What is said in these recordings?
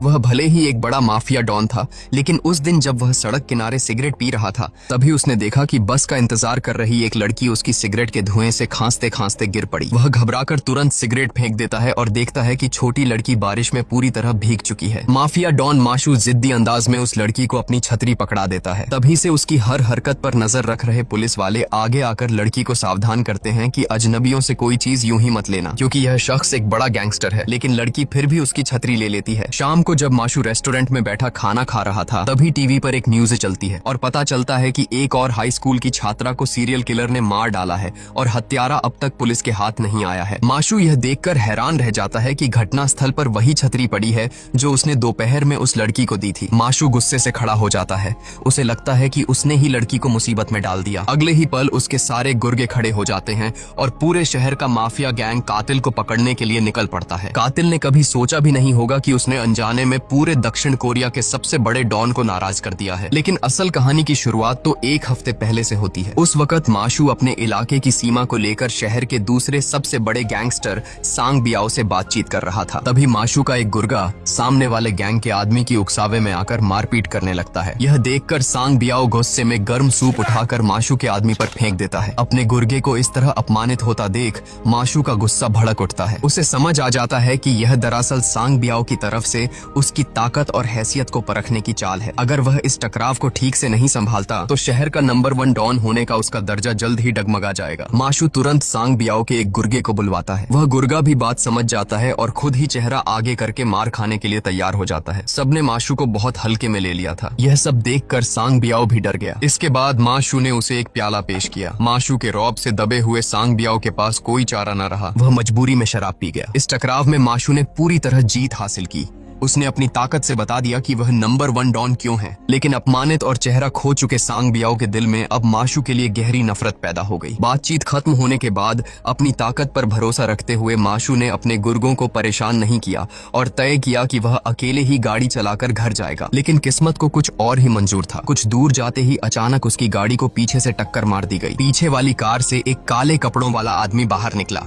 वह भले ही एक बड़ा माफिया डॉन था, लेकिन उस दिन जब वह सड़क किनारे सिगरेट पी रहा था तभी उसने देखा कि बस का इंतजार कर रही एक लड़की उसकी सिगरेट के धुएं से खांसते खांसते गिर पड़ी। वह घबराकर तुरंत सिगरेट फेंक देता है और देखता है कि छोटी लड़की बारिश में पूरी तरह भीग चुकी है। माफिया डॉन माशू जिद्दी अंदाज में उस लड़की को अपनी छतरी पकड़ा देता है। तभी से उसकी हर हरकत पर नजर रख रहे पुलिस वाले आगे आकर लड़की को सावधान करते हैं कि अजनबियों से कोई चीज यूं ही मत लेना, क्योंकि यह शख्स एक बड़ा गैंगस्टर है। लेकिन लड़की फिर भी उसकी छतरी ले लेती है। शाम को जब माशू रेस्टोरेंट में बैठा खाना खा रहा था तभी टीवी पर एक न्यूज चलती है और पता चलता है कि एक और हाई स्कूल की छात्रा को सीरियल किलर ने मार डाला है और हत्यारा अब तक पुलिस के हाथ नहीं आया है। माशू यह देखकर हैरान रह जाता है कि घटना स्थल पर वही छतरी पड़ी है जो उसने दोपहर में उस लड़की को दी थी। माशू गुस्से से खड़ा हो जाता है। उसे लगता है कि उसने ही लड़की को मुसीबत में डाल दिया। अगले ही पल उसके सारे गुर्गे खड़े हो जाते हैं और पूरे शहर का माफिया गैंग कातिल को पकड़ने के लिए निकल पड़ता है। कातिल ने कभी सोचा भी नहीं होगा कि उसने अनजाने में पूरे दक्षिण कोरिया के सबसे बड़े डॉन को नाराज कर दिया है। लेकिन असल कहानी की शुरुआत तो एक हफ्ते पहले से होती है। उस वक्त माशू अपने इलाके की सीमा को लेकर शहर के दूसरे सबसे बड़े गैंगस्टर सांग बियाओ से बातचीत कर रहा था। तभी माशू का एक गुर्गा सामने वाले गैंग के आदमी की उकसावे में आकर मारपीट करने लगता है। यह देखकर सांग बियाओ गुस्से में गर्म सूप उठाकर माशू के आदमी पर फेंक देता है। अपने गुर्गे को इस तरह अपमानित होता देख माशू का गुस्सा भड़क उठता है। उसे समझ आ जाता है कि यह दरअसल सांग बियाओ की तरफ से उसकी ताकत और हैसियत को परखने की चाल है। अगर वह इस टकराव को ठीक से नहीं संभालता तो शहर का नंबर 1 डॉन होने का उसका दर्जा जल्द ही डगमगा जाएगा। माशू तुरंत सांग बियाओ के एक गुर्गे को बुलवाता है। वह गुर्गा भी बात समझ जाता है और खुद ही चेहरा आगे करके मार खाने के लिए तैयार हो जाता है। सबने माशू को बहुत हल्के में ले लिया था। यह सब देखकर सांग बियाओ भी डर गया। इसके बाद माशू ने उसे एक प्याला पेश किया। माशू के रौब से दबे हुए सांग बियाओ के पास कोई चारा न रहा। वह मजबूरी में शराब पी गया। इस टकराव में माशू ने पूरी तरह जीत हासिल की। उसने अपनी ताकत से बता दिया कि वह नंबर 1 डॉन क्यों है। लेकिन अपमानित और चेहरा खो चुके सांग बियाओ के दिल में अब माशू के लिए गहरी नफरत पैदा हो गई। बातचीत खत्म होने के बाद अपनी ताकत पर भरोसा रखते हुए माशू ने अपने गुर्गों को परेशान नहीं किया और तय किया कि वह अकेले ही गाड़ी चलाकर घर जाएगा। लेकिन किस्मत को कुछ और ही मंजूर था। कुछ दूर जाते ही अचानक उसकी गाड़ी को पीछे से टक्कर मार दी गई। पीछे वाली कार से एक काले कपड़ों वाला आदमी बाहर निकला।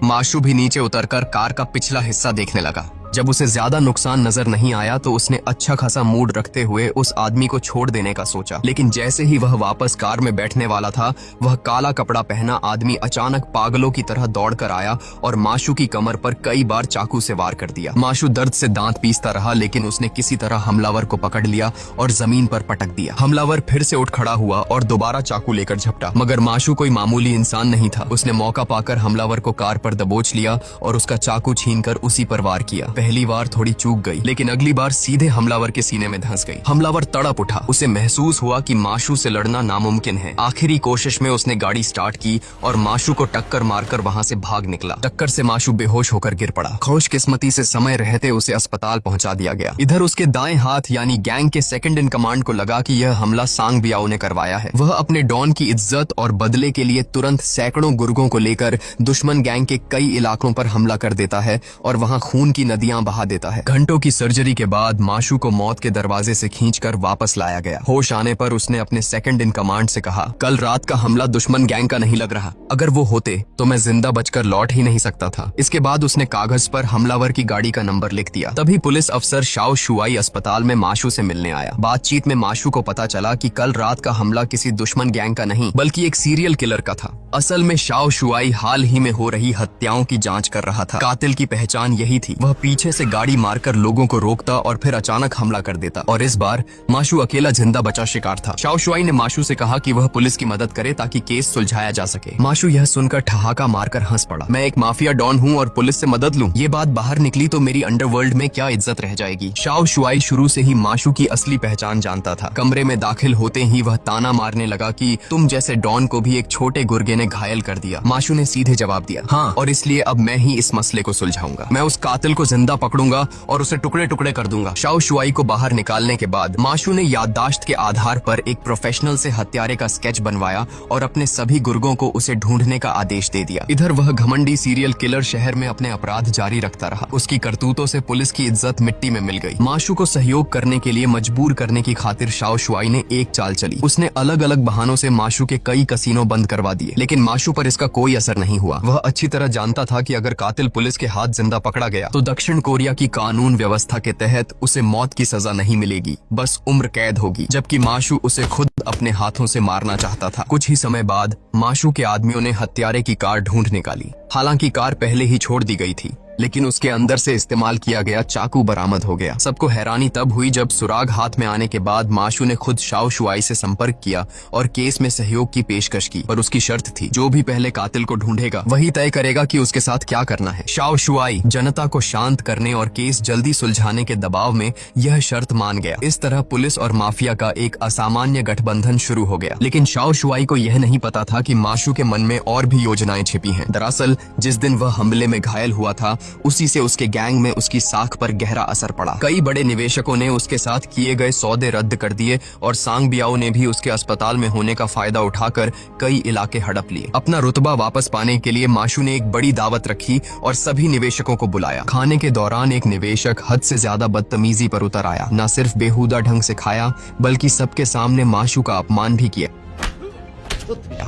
माशू भी नीचे उतरकर कार का पिछला हिस्सा देखने लगा। जब उसे ज्यादा नुकसान नजर नहीं आया तो उसने अच्छा खासा मूड रखते हुए उस आदमी को छोड़ देने का सोचा। लेकिन जैसे ही वह वापस कार में बैठने वाला था, वह काला कपड़ा पहना आदमी अचानक पागलों की तरह दौड़ कर आया और माशू की कमर पर कई बार चाकू से वार कर दिया। माशू दर्द से दांत पीसता रहा, लेकिन उसने किसी तरह हमलावर को पकड़ लिया और जमीन पर पटक दिया। हमलावर फिर से उठ खड़ा हुआ और दोबारा चाकू लेकर झपटा, मगर माशू कोई मामूली इंसान नहीं था। उसने मौका पाकर हमलावर को कार पर दबोच लिया और उसका चाकू छीनकर उसी पर वार किया। पहली बार थोड़ी चूक गई, लेकिन अगली बार सीधे हमलावर के सीने में धंस गई। हमलावर तड़प उठा। उसे महसूस हुआ कि माशू से लड़ना नामुमकिन है। आखिरी कोशिश में उसने गाड़ी स्टार्ट की और माशू को टक्कर मारकर वहां से भाग निकला। टक्कर से माशू बेहोश होकर गिर पड़ा। खुशकिस्मती से समय रहते उसे अस्पताल पहुंचा दिया गया। इधर उसके दाएं हाथ यानी गैंग के सेकंड इन कमांड को लगा कि यह हमला सांग बियाओ ने करवाया है। वह अपने डॉन की इज्जत और बदले के लिए तुरंत सैकड़ों गुर्गों को लेकर दुश्मन गैंग के कई इलाकों पर हमला कर देता है और वहां खून की नदियां बहा देता है। घंटों की सर्जरी के बाद माशू को मौत के दरवाजे से खींचकर वापस लाया गया। होश आने पर उसने अपने सेकंड इन कमांड से कहा, कल रात का हमला दुश्मन गैंग का नहीं लग रहा। अगर वो होते तो मैं जिंदा बचकर लौट ही नहीं सकता था। इसके बाद उसने कागज पर हमलावर की गाड़ी का नंबर लिख दिया। तभी पुलिस अफसर शाओ शुआई अस्पताल में माशू से मिलने आया। बातचीत में माशू को पता चला कि कल रात का हमला किसी दुश्मन गैंग का नहीं बल्कि एक सीरियल किलर का था। असल में शाओ शुआई हाल ही में हो रही हत्याओं की जांच कर रहा था। कातिल की पहचान यही थी। वह पीछे से गाड़ी मारकर लोगों को रोकता और फिर अचानक हमला कर देता, और इस बार माशू अकेला जिंदा बचा शिकार था। शाओ शुआई ने माशू से कहा कि वह पुलिस की मदद करे ताकि केस सुलझाया जा सके। माशू यह सुनकर ठहाका मारकर हंस पड़ा। मैं एक माफिया डॉन हूँ और पुलिस से मदद लूं। ये बात बाहर निकली तो मेरी अंडरवर्ल्ड में क्या इज्जत रह जाएगी। शाओ शुआई शुरू से ही माशू की असली पहचान जानता था। कमरे में दाखिल होते ही वह ताना मारने लगा कि तुम जैसे डॉन को भी एक छोटे गुर्गे ने घायल कर दिया। माशू ने सीधे जवाब दिया, हाँ, और इसलिए अब मैं ही इस मसले को सुलझाऊंगा। मैं उस कातिल को जिंदा पकड़ूंगा और उसे टुकड़े टुकड़े कर दूंगा। शाओ शुआई को बाहर निकालने के बाद माशू ने याददाश्त के आधार पर एक प्रोफेशनल से हत्यारे का स्केच बनवाया और अपने सभी गुर्गों को उसे ढूंढने का आदेश दे दिया। इधर वह घमंडी सीरियल किलर शहर में अपने अपराध जारी रखता रहा। उसकी करतूतों से पुलिस की इज्जत मिट्टी में मिल गई। माशू को सहयोग करने के लिए मजबूर करने की खातिर शाओ शुआई ने एक चाल चली। उसने अलग अलग बहानों से माशू के कई कसीनो बंद करवा दिए, लेकिन लेकिन माशू पर इसका कोई असर नहीं हुआ। वह अच्छी तरह जानता था कि अगर कातिल पुलिस के हाथ जिंदा पकड़ा गया तो दक्षिण कोरिया की कानून व्यवस्था के तहत उसे मौत की सजा नहीं मिलेगी, बस उम्र कैद होगी। जबकि माशू उसे खुद अपने हाथों से मारना चाहता था। कुछ ही समय बाद माशू के आदमियों ने हत्यारे की कार ढूंढ निकाली। हालांकि कार पहले ही छोड़ दी गई थी, लेकिन उसके अंदर से इस्तेमाल किया गया चाकू बरामद हो गया। सबको हैरानी तब हुई जब सुराग हाथ में आने के बाद माशू ने खुद शाओ शुआई से संपर्क किया और केस में सहयोग की पेशकश की। पर उसकी शर्त थी, जो भी पहले कातिल को ढूंढेगा वही तय करेगा कि उसके साथ क्या करना है। शाओ शुआई जनता को शांत करने और केस जल्दी सुलझाने के दबाव में यह शर्त मान गया। इस तरह पुलिस और माफिया का एक असामान्य गठबंधन शुरू हो गया। लेकिन शाओ शुआई को यह नहीं पता था कि माशू के मन में और भी योजनाएं छिपी हैं। दरअसल जिस दिन वह हमले में घायल हुआ था उसी से उसके गैंग में उसकी साख पर गहरा असर पड़ा। कई बड़े निवेशकों ने उसके साथ किए गए सौदे रद्द कर दिए और सांग बियाओ ने भी उसके अस्पताल में होने का फायदा उठाकर कई इलाके हड़प लिए। अपना रुतबा वापस पाने के लिए माशू ने एक बड़ी दावत रखी और सभी निवेशकों को बुलाया। खाने के दौरान एक निवेशक हद से ज्यादा बदतमीजी पर उतर आया। न सिर्फ बेहुदा ढंग से खाया बल्कि सबके सामने माशू का अपमान भी किया।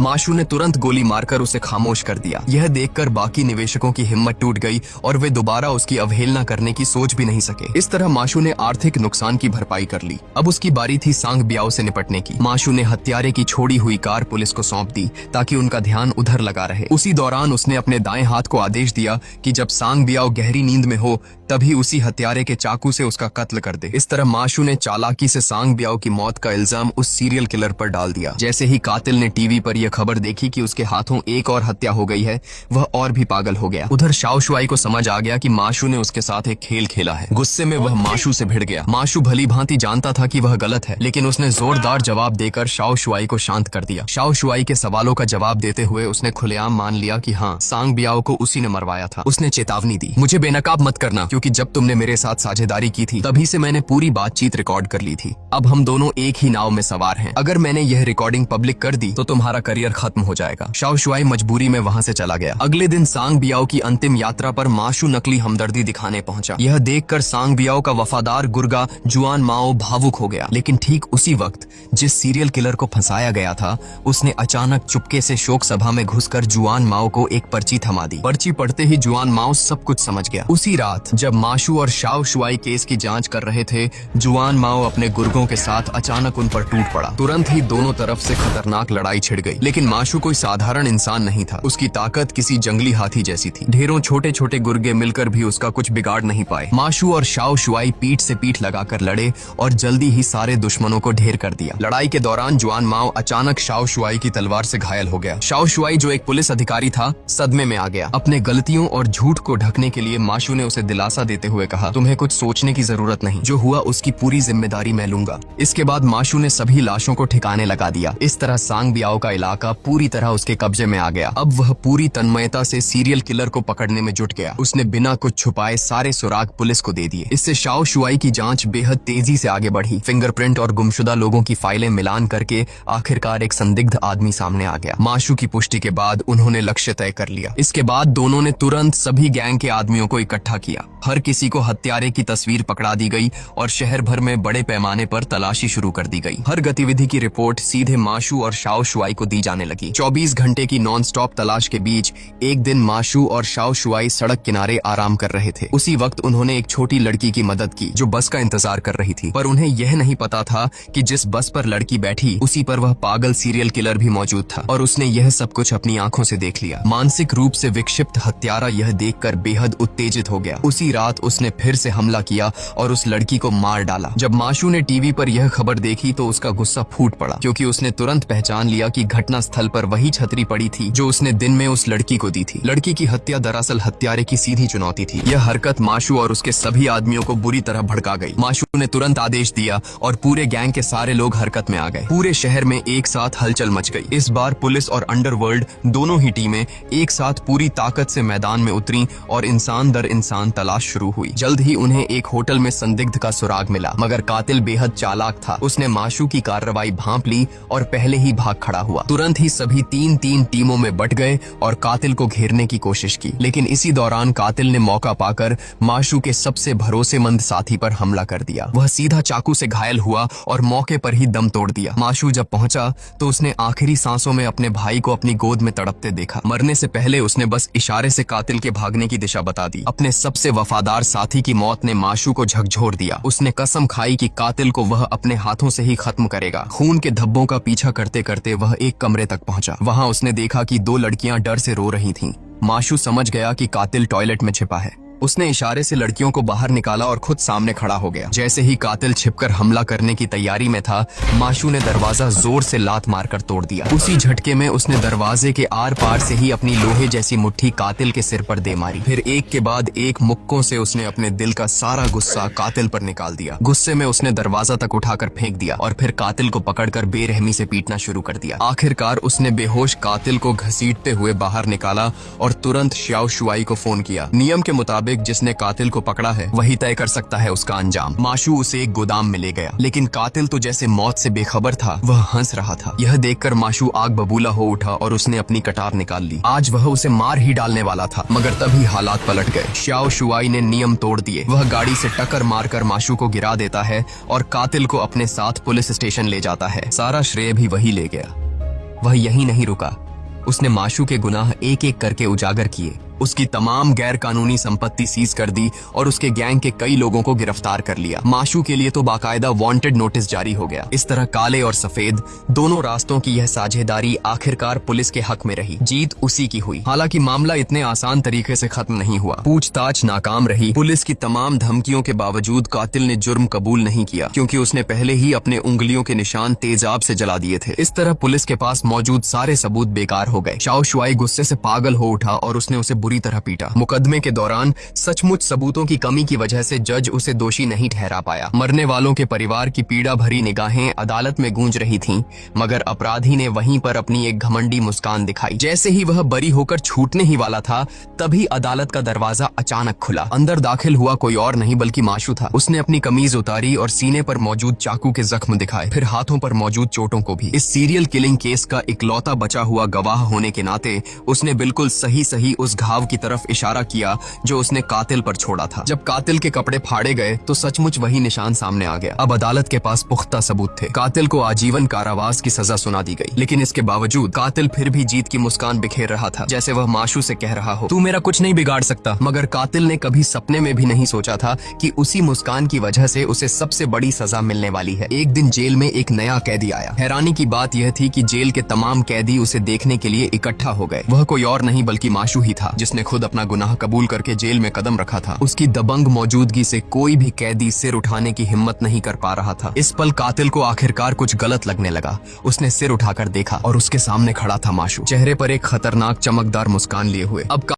माशू ने तुरंत गोली मारकर उसे खामोश कर दिया। यह देखकर बाकी निवेशकों की हिम्मत टूट गई और वे दोबारा उसकी अवहेलना करने की सोच भी नहीं सके। इस तरह माशू ने आर्थिक नुकसान की भरपाई कर ली। अब उसकी बारी थी सांग बियाओ से निपटने की। माशू ने हत्यारे की छोड़ी हुई कार पुलिस को सौंप दी ताकि उनका ध्यान उधर लगा रहे। उसी दौरान उसने अपने दाएं हाथ को आदेश दिया कि जब सांग बियाओ गहरी नींद में हो तभी उसी हत्यारे के चाकू से उसका कत्ल कर दे। इस तरह माशू ने चालाकी से सांग बियाओ की मौत का इल्जाम उस सीरियल किलर पर डाल दिया। जैसे ही कातिल ने टीवी पर यह खबर देखी कि उसके हाथों एक और हत्या हो गई है, वह और भी पागल हो गया। उधर शाओ शुआई को समझ आ गया कि माशू ने उसके साथ एक खेल खेला है। गुस्से में वह माशू से भिड़ गया। माशू भली भांति जानता था कि वह गलत है, लेकिन उसने जोरदार जवाब देकर शाओ शुआई को शांत कर दिया। शाओ शुआई के सवालों का जवाब देते हुए उसने खुलेआम मान लिया कि हाँ, सांग बियाओ को उसी ने मरवाया था। उसने चेतावनी दी, मुझे बेनकाब मत करना, क्योंकि जब तुमने मेरे साथ साझेदारी की थी तभी से मैंने पूरी बातचीत रिकॉर्ड कर ली थी। अब हम दोनों एक ही नाव में सवार हैं। अगर मैंने यह रिकॉर्डिंग पब्लिक कर दी तो तुम्हारा करियर खत्म हो जाएगा। शाओ शुआई मजबूरी में वहां से चला गया। अगले दिन सांग बियाओ की अंतिम यात्रा पर माशू नकली हमदर्दी दिखाने पहुंचा। यह देखकर सांग बियाओ का वफादार गुर्गा जुआन माओ भावुक हो गया। लेकिन ठीक उसी वक्त जिस सीरियल किलर को फंसाया गया था उसने अचानक चुपके से शोक सभा में घुसकर जुआन माओ को एक पर्ची थमा दी। पर्ची पढ़ते ही जुआन माओ सब कुछ समझ गया। उसी रात जब माशू और शाओ शुआई केस की जांच कर रहे थे, जुआन माओ अपने गुर्गों के साथ अचानक उन पर टूट पड़ा। तुरंत ही दोनों तरफ से खतरनाक लड़ाई छिड़ गई। लेकिन माशू कोई साधारण इंसान नहीं था। उसकी ताकत किसी जंगली हाथी जैसी थी। ढेरों छोटे छोटे गुर्गे मिलकर भी उसका कुछ बिगाड़ नहीं पाए। माशू और शाओ शुआई पीठ से पीठ लगाकर लड़े और जल्दी ही सारे दुश्मनों को ढेर कर दिया। लड़ाई के दौरान जुआन माओ अचानक शाओ शुआई की तलवार से घायल हो गया। शाओ शुआई, जो एक पुलिस अधिकारी था, सदमे में आ गया। अपने गलतियों और झूठ को ढकने के लिए माशू ने उसे दिलासा देते हुए कहा, तुम्हें कुछ सोचने की जरूरत नहीं, जो हुआ उसकी पूरी जिम्मेदारी मैं लूंगा। इसके बाद माशू ने सभी लाशों को ठिकाने लगा दिया। इस तरह सांग बियाओ का इलाका पूरी तरह उसके कब्जे में आ गया। अब वह पूरी तन्मयता से सीरियल किलर को पकड़ने में जुट गया। उसने बिना कुछ छुपाए सारे सुराग पुलिस को दे दिए। इससे शाओ शुआई की जांच बेहद तेजी से आगे बढ़ी। फिंगरप्रिंट और गुमशुदा लोगों की फाइलें मिलान करके आखिरकार एक संदिग्ध आदमी सामने आ गया। माशू की पुष्टि के बाद उन्होंने लक्ष्य तय कर लिया। इसके बाद दोनों ने तुरंत सभी गैंग के आदमियों को इकट्ठा किया। हर किसी को हत्यारे की तस्वीर पकड़ा दी गई और शहर भर में बड़े पैमाने पर तलाशी शुरू कर दी गई। हर गतिविधि की रिपोर्ट सीधे माशू और शाओ शुआई को दी जाने लगी। 24 घंटे की नॉन स्टॉप तलाश के बीच एक दिन माशू और शाओ शुआई सड़क किनारे आराम कर रहे थे। उसी वक्त उन्होंने एक छोटी लड़की की मदद की जो बस का इंतजार कर रही थी। पर उन्हें यह नहीं पता था कि जिस बस पर लड़की बैठी उसी पर वह पागल सीरियल किलर भी मौजूद था और उसने यह सब कुछ अपनी आंखों से देख लिया। मानसिक रूप से विक्षिप्त हत्यारा यह देखकर बेहद उत्तेजित हो गया। उसी रात उसने फिर से हमला किया और उस लड़की को मार डाला। जब माशू ने टीवी पर यह खबर देखी तो उसका गुस्सा फूट पड़ा, क्योंकि उसने तुरंत पहचान लिया कि घटना स्थल पर वही छतरी पड़ी थी जो उसने दिन में उस लड़की को दी थी। लड़की की हत्या दरअसल हत्यारे की सीधी चुनौती थी। यह हरकत माशू और उसके सभी आदमियों को बुरी तरह भड़का गई। माशू ने तुरंत आदेश दिया और पूरे गैंग के सारे लोग हरकत में आ गए। पूरे शहर में एक साथ हलचल मच गई। इस बार पुलिस और अंडरवर्ल्ड दोनों ही टीमें एक साथ पूरी ताकत से मैदान में उतरी और इंसान दर इंसान तलाश शुरू हुई। जल्द ही उन्हें एक होटल में संदिग्ध का सुराग मिला, मगर कातिल बेहद चालाक था। उसने माशू की कार्रवाई भांप ली और पहले ही भाग खड़ा खड़ा हुआ। तुरंत ही सभी तीन तीन टीमों में बट गए और कातिल को घेरने की कोशिश की, लेकिन इसी दौरान कातिल ने मौका पाकर माशू के सबसे भरोसेमंद साथी पर हमला कर दिया। वह सीधा चाकू से घायल हुआ और मौके पर ही दम तोड़ दिया। माशू जब पहुंचा तो उसने आखिरी सांसों में अपने भाई को अपनी गोद में तड़पते देखा। मरने से पहले उसने बस इशारे से कातिल के भागने की दिशा बता दी। अपने सबसे वफादार साथी की मौत ने माशू को झकझोर दिया। उसने कसम खाई कि कातिल को वह अपने हाथों से ही खत्म करेगा। खून के धब्बों का पीछा करते करते वह एक कमरे तक पहुंचा। वहां उसने देखा कि दो लड़कियां डर से रो रही थीं। माशू समझ गया कि कातिल टॉयलेट में छिपा है। उसने इशारे से लड़कियों को बाहर निकाला और खुद सामने खड़ा हो गया। जैसे ही कातिल छिपकर हमला करने की तैयारी में था, माशू ने दरवाजा जोर से लात मारकर तोड़ दिया। उसी झटके में उसने दरवाजे के आर पार से ही अपनी लोहे जैसी मुट्ठी कातिल के सिर पर दे मारी। फिर एक के बाद एक मुक्कों से उसने अपने दिल का सारा गुस्सा कातिल पर निकाल दिया। गुस्से में उसने दरवाजा तक उठाकर फेंक दिया और फिर कातिल को पकड़कर बेरहमी से पीटना शुरू कर दिया। आखिरकार उसने बेहोश कातिल को घसीटते हुए बाहर निकाला और तुरंत श्याओ शुआई को फोन किया। नियम के मुताबिक जिसने कातिल को पकड़ा है वही तय कर सकता है उसका अंजाम। माशू उसे एक गोदाम में ले गया, लेकिन कातिल तो जैसे मौत से बेखबर था। वह हंस रहा था। यह देखकर माशू आग बबूला हो उठा और उसने अपनी कटार निकाल ली। आज वह उसे मार ही डालने वाला था, मगर तभी हालात पलट गए। श्याओ शुआई ने नियम तोड़ दिए। वह गाड़ी से टक्कर मारकर माशू को गिरा देता है और कातिल को अपने साथ पुलिस स्टेशन ले जाता है। सारा श्रेय भी वही ले गया। वह यही नहीं रुका, उसने माशू के गुनाह एक एक करके उजागर किए। उसकी तमाम गैर कानूनी संपत्ति सीज कर दी और उसके गैंग के कई लोगों को गिरफ्तार कर लिया। माशू के लिए तो बाकायदा वांटेड नोटिस जारी हो गया। इस तरह काले और सफेद दोनों रास्तों की यह साझेदारी आखिरकार पुलिस के हक में रही। जीत उसी की हुई। हालांकि मामला इतने आसान तरीके से खत्म नहीं हुआ। पूछताछ नाकाम रही। पुलिस की तमाम धमकियों के बावजूद कातिल ने जुर्म कबूल नहीं किया, क्योंकि उसने पहले ही अपने उंगलियों के निशान तेजाब से जला दिए थे। इस तरह पुलिस के पास मौजूद सारे सबूत बेकार हो गए। श्याओ शुआई गुस्से से पागल हो उठा और उसने उसे बुरी तरह पीटा। मुकदमे के दौरान सचमुच सबूतों की कमी की वजह से जज उसे दोषी नहीं ठहरा पाया। मरने वालों के परिवार की पीड़ा भरी निगाहें अदालत में गूंज रही थीं, मगर अपराधी ने वहीं पर अपनी एक घमंडी मुस्कान दिखाई। जैसे ही वह बरी होकर छूटने ही वाला था, तभी अदालत का दरवाजा अचानक खुला। अंदर दाखिल हुआ कोई और नहीं बल्कि माशू था। उसने अपनी कमीज उतारी और सीने पर मौजूद चाकू के जख्म दिखाए, फिर हाथों पर मौजूद चोटों को भी। इस सीरियल किलिंग केस का इकलौता बचा हुआ गवाह होने के नाते उसने बिल्कुल सही उस घाव की तरफ इशारा किया जो उसने कातिल पर छोड़ा था। जब कातिल के कपड़े फाड़े गए तो सचमुच वही निशान सामने आ गया। अब अदालत के पास पुख्ता सबूत थे। कातिल को आजीवन कारावास की सजा सुना दी गई, लेकिन इसके बावजूद कातिल फिर भी जीत की मुस्कान बिखेर रहा था, जैसे वह माशू से कह रहा हो, तू मेरा कुछ नहीं बिगाड़ सकता। मगर कातिल ने कभी सपने में भी नहीं सोचा था कि उसी मुस्कान की वजह से उसे सबसे बड़ी सजा मिलने वाली है। एक दिन जेल में एक नया कैदी आया। हैरानी की बात यह थी कि जेल के तमाम कैदी उसे देखने के लिए इकट्ठा हो गए। वह कोई और नहीं बल्कि माशू ही था, जिसने खुद अपना गुनाह कबूल करके जेल में कदम रखा था। उसकी दबंग मौजूदगी से कोई भी कैदी सिर उठाने की हिम्मत नहीं कर पा रहा था। इस पल कातिल को आखिरकार कुछ गलत लगने लगा। उसने सिर उठाकर देखा और उसके सामने खड़ा था माशू, चेहरे पर एक खतरनाक चमकदार मुस्कान लिए हुए। अब